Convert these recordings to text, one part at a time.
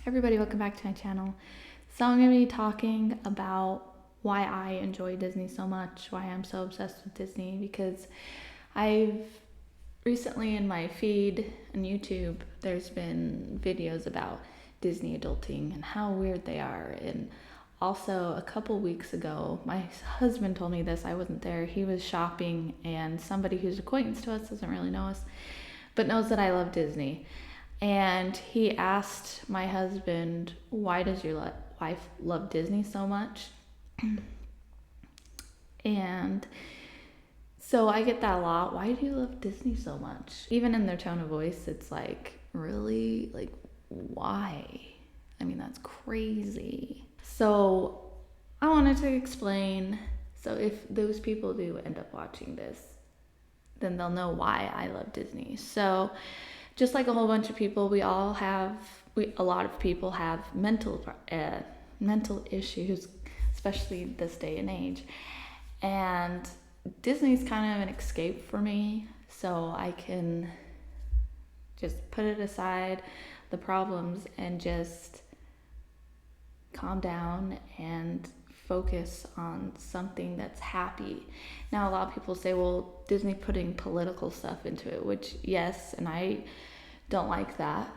Everybody, welcome back to my channel. So I'm going to be talking about why I enjoy Disney so much, why I'm so obsessed with Disney, because I've recently in my feed on YouTube, there's been videos about Disney adulting and how weird they are. And also a couple weeks ago, my husband told me this, I wasn't there, he was shopping and somebody who's acquaintance to us, doesn't really know us, but knows that I love Disney. And he asked my husband, why does your wife love Disney so much? And so I get that a lot. Why do you love Disney so much? Even in their tone of voice, it's like, really? Like, why? I mean, that's crazy. So I wanted to explain. So if those people do end up watching this, then they'll know why I love Disney. So just like a whole bunch of people, a lot of people have mental issues, especially this day and age. And Disney's kind of an escape for me, so I can just put it aside, the problems, and just calm down and focus on something that's happy. Now, a lot of people say, well, Disney putting political stuff into it, which yes, and I don't like that.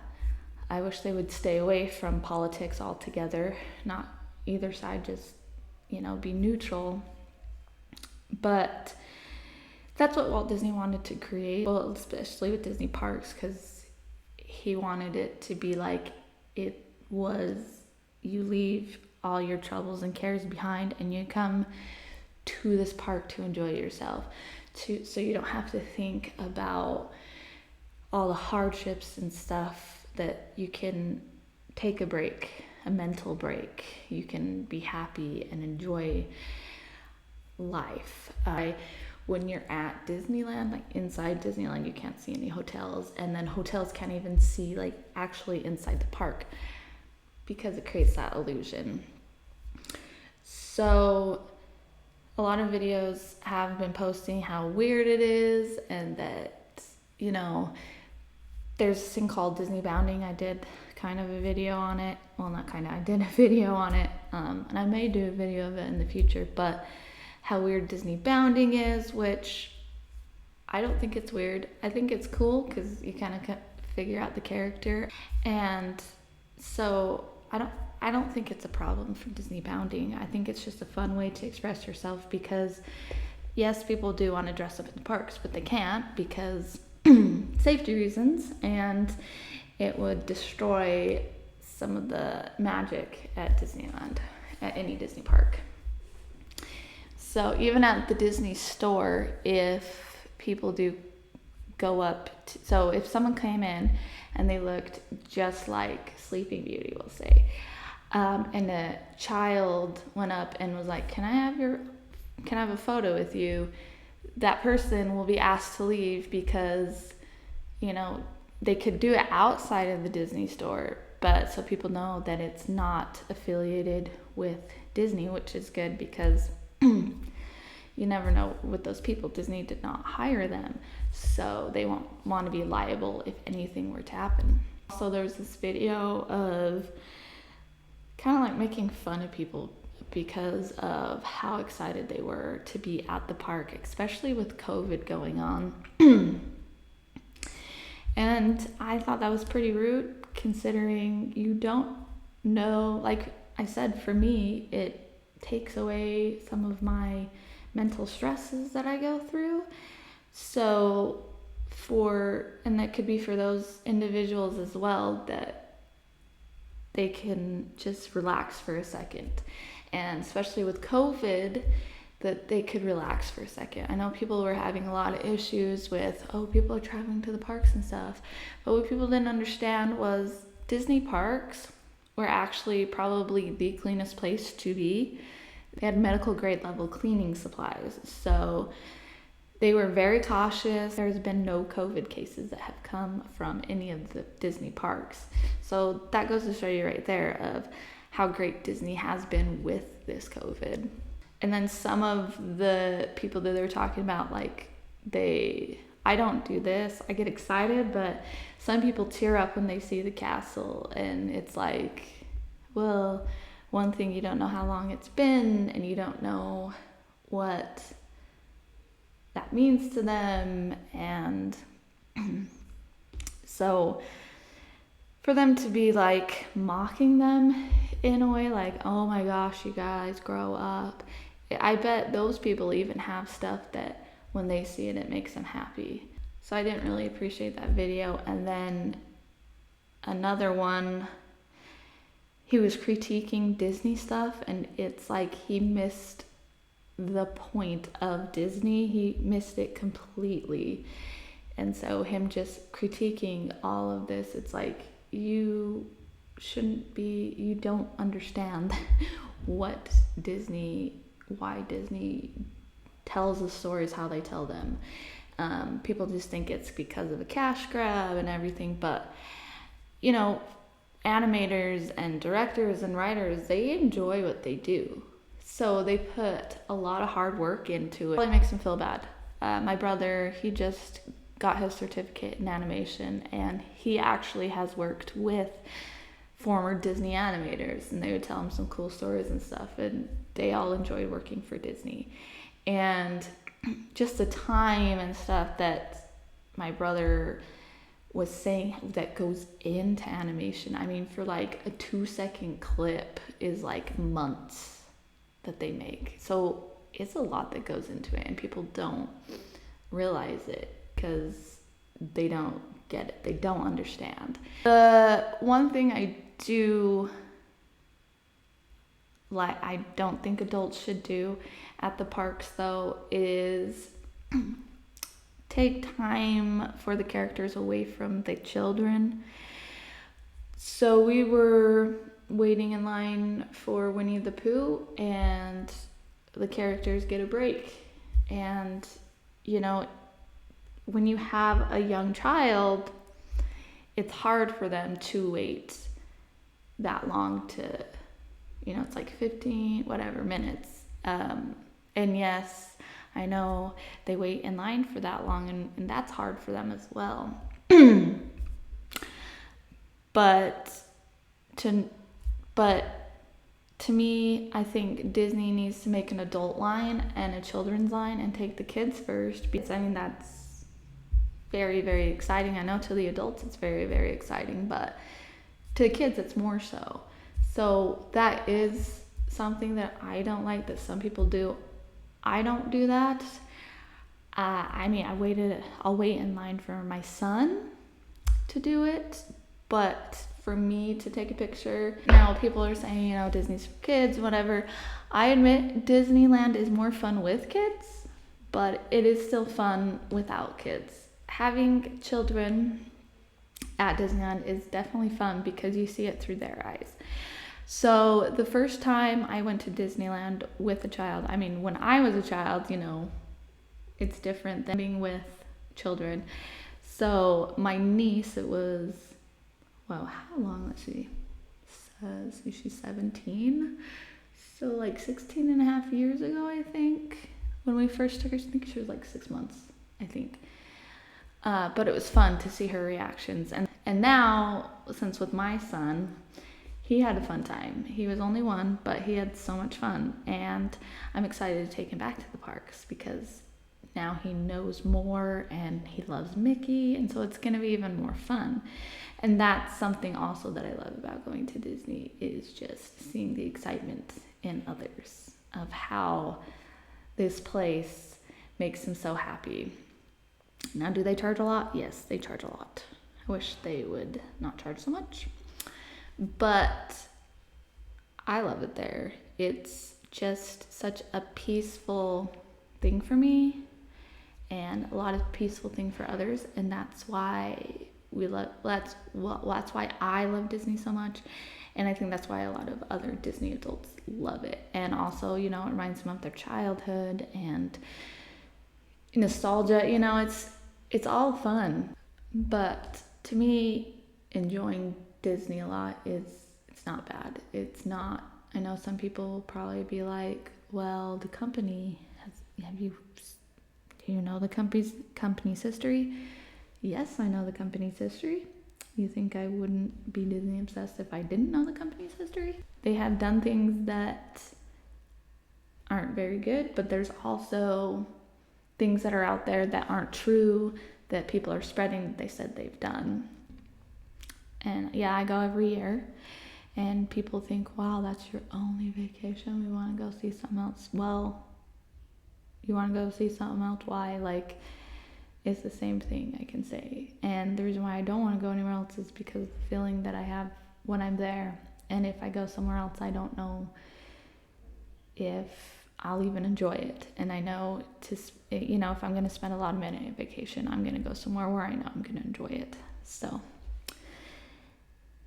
I wish they would stay away from politics altogether, not either side, just, be neutral. But that's what Walt Disney wanted to create, well, especially with Disney parks, because he wanted it to be like it was, you leave all your troubles and cares behind and you come to this park to enjoy yourself, so you don't have to think about all the hardships and stuff, that you can take a break, a mental break. You can be happy and enjoy life. When you're at Disneyland, like inside Disneyland, you can't see any hotels, and then hotels can't even see like actually inside the park because it creates that illusion. So a lot of videos have been posting how weird it is, and that, there's this thing called Disney bounding. I did kind of a video on it. Well, not kind of, I did a video on it. And I may do a video of it in the future, but how weird Disney bounding is, which I don't think it's weird. I think it's cool because you kind of figure out the character. And so I don't think it's a problem for Disney bounding. I think it's just a fun way to express yourself, because yes, people do want to dress up in the parks, but they can't because safety reasons, and it would destroy some of the magic at Disneyland, at any Disney park. So even at the Disney store, if people do go up, so if someone came in and they looked just like Sleeping Beauty, we'll say, and a child went up and was like, can I have a photo with you? That person will be asked to leave, because, they could do it outside of the Disney store, but so people know that it's not affiliated with Disney, which is good, because you never know with those people. Disney did not hire them, so they won't want to be liable if anything were to happen. Also, there's this video of kind of like making fun of people because of how excited they were to be at the park, especially with COVID going on. And I thought that was pretty rude, considering you don't know, like I said, for me, it takes away some of my mental stresses that I go through. So and that could be for those individuals as well, that they can just relax for a second. And especially with COVID, that they could relax for a second. I know people were having a lot of issues with, people are traveling to the parks and stuff. But what people didn't understand was Disney parks were actually probably the cleanest place to be. They had medical grade level cleaning supplies. So they were very cautious. There's been no COVID cases that have come from any of the Disney parks. So that goes to show you right there of how great Disney has been with this COVID. And then some of the people that they were talking about, like, they I don't do this. I get excited, but some people tear up when they see the castle, and it's like, well, one thing, you don't know how long it's been, and you don't know what that means to them. And so for them to be like mocking them in a way, like, oh my gosh, you guys grow up. I bet those people even have stuff that when they see it, it makes them happy. So I didn't really appreciate that video. And then another one, he was critiquing Disney stuff, and it's like he missed the point of Disney. He missed it completely. And so him just critiquing all of this, it's like, you don't understand why Disney tells the stories how they tell them. People just think it's because of a cash grab and everything, but you know, animators and directors and writers, they enjoy what they do. So they put a lot of hard work into it. It really makes them feel bad. My brother, he just got his certificate in animation, and he actually has worked with former Disney animators, and they would tell him some cool stories and stuff, and they all enjoyed working for Disney. And just the time and stuff that my brother was saying that goes into animation. I mean, for like a 2-second clip is like months that they make. So it's a lot that goes into it, and people don't realize it because they don't get it. They don't understand. The one thing I do like, I don't think adults should do at the parks though, is take time for the characters away from the children. So we were waiting in line for Winnie the Pooh, and the characters get a break. And you know, when you have a young child, it's hard for them to wait that long to, you know, it's like 15 whatever minutes. And yes, I know they wait in line for that long, and that's hard for them as well. But to me, I think Disney needs to make an adult line and a children's line and take the kids first, because I mean, that's very, very exciting. I know to the adults it's very, very exciting, but to the kids it's more so. So that is something that I don't like that some people do. I don't do that. I mean, I'll wait in line for my son to do it, but for me to take a picture, now people are saying, you know, Disney's for kids, whatever. I admit Disneyland is more fun with kids, but it is still fun without kids. Having children at Disneyland is definitely fun because you see it through their eyes. So the first time I went to Disneyland with a child, I mean, when I was a child, you know, it's different than being with children. So my niece, it was, wow, how long, let's see, says she's 17. So like 16 and a half years ago, I think, when we first took her, I think she was like 6 months, I think. But it was fun to see her reactions. And now, since with my son, he had a fun time. He was only 1, but he had so much fun. And I'm excited to take him back to the parks because now he knows more and he loves Mickey. And so it's going to be even more fun. And that's something also that I love about going to Disney, is just seeing the excitement in others of how this place makes them so happy. Now, do they charge a lot? Yes, they charge a lot. I wish they would not charge so much. But I love it there. It's just such a peaceful thing for me, and a lot of peaceful thing for others, and that's why that's why I love Disney so much, and I think that's why a lot of other Disney adults love it. And also, you know, it reminds them of their childhood and nostalgia. You know, it's all fun. But to me, enjoying Disney a lot it's not bad. It's not. I know some people will probably be like, well, the company have you Do you know the company's history? Yes, I know the company's history. You think I wouldn't be Disney obsessed if I didn't know the company's history? They have done things that aren't very good, but there's also things that are out there that aren't true that people are spreading that they said they've done. And yeah, I go every year, and people think, wow, that's your only vacation. We want to go see something else. Well, you want to go see something else? Why? Like, it's the same thing, I can say. And the reason why I don't want to go anywhere else is because of the feeling that I have when I'm there. And if I go somewhere else, I don't know if I'll even enjoy it. And I know if I'm going to spend a lot of money on vacation, I'm going to go somewhere where I know I'm going to enjoy it. So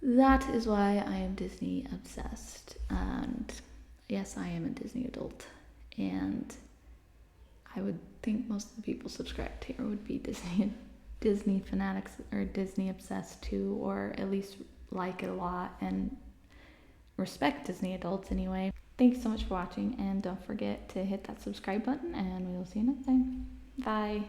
that is why I am Disney obsessed. And yes, I am a Disney adult. And I would think most of the people subscribed here would be Disney fanatics or Disney obsessed too, or at least like it a lot and respect Disney adults anyway. Thanks so much for watching, and don't forget to hit that subscribe button, and we will see you next time. Bye.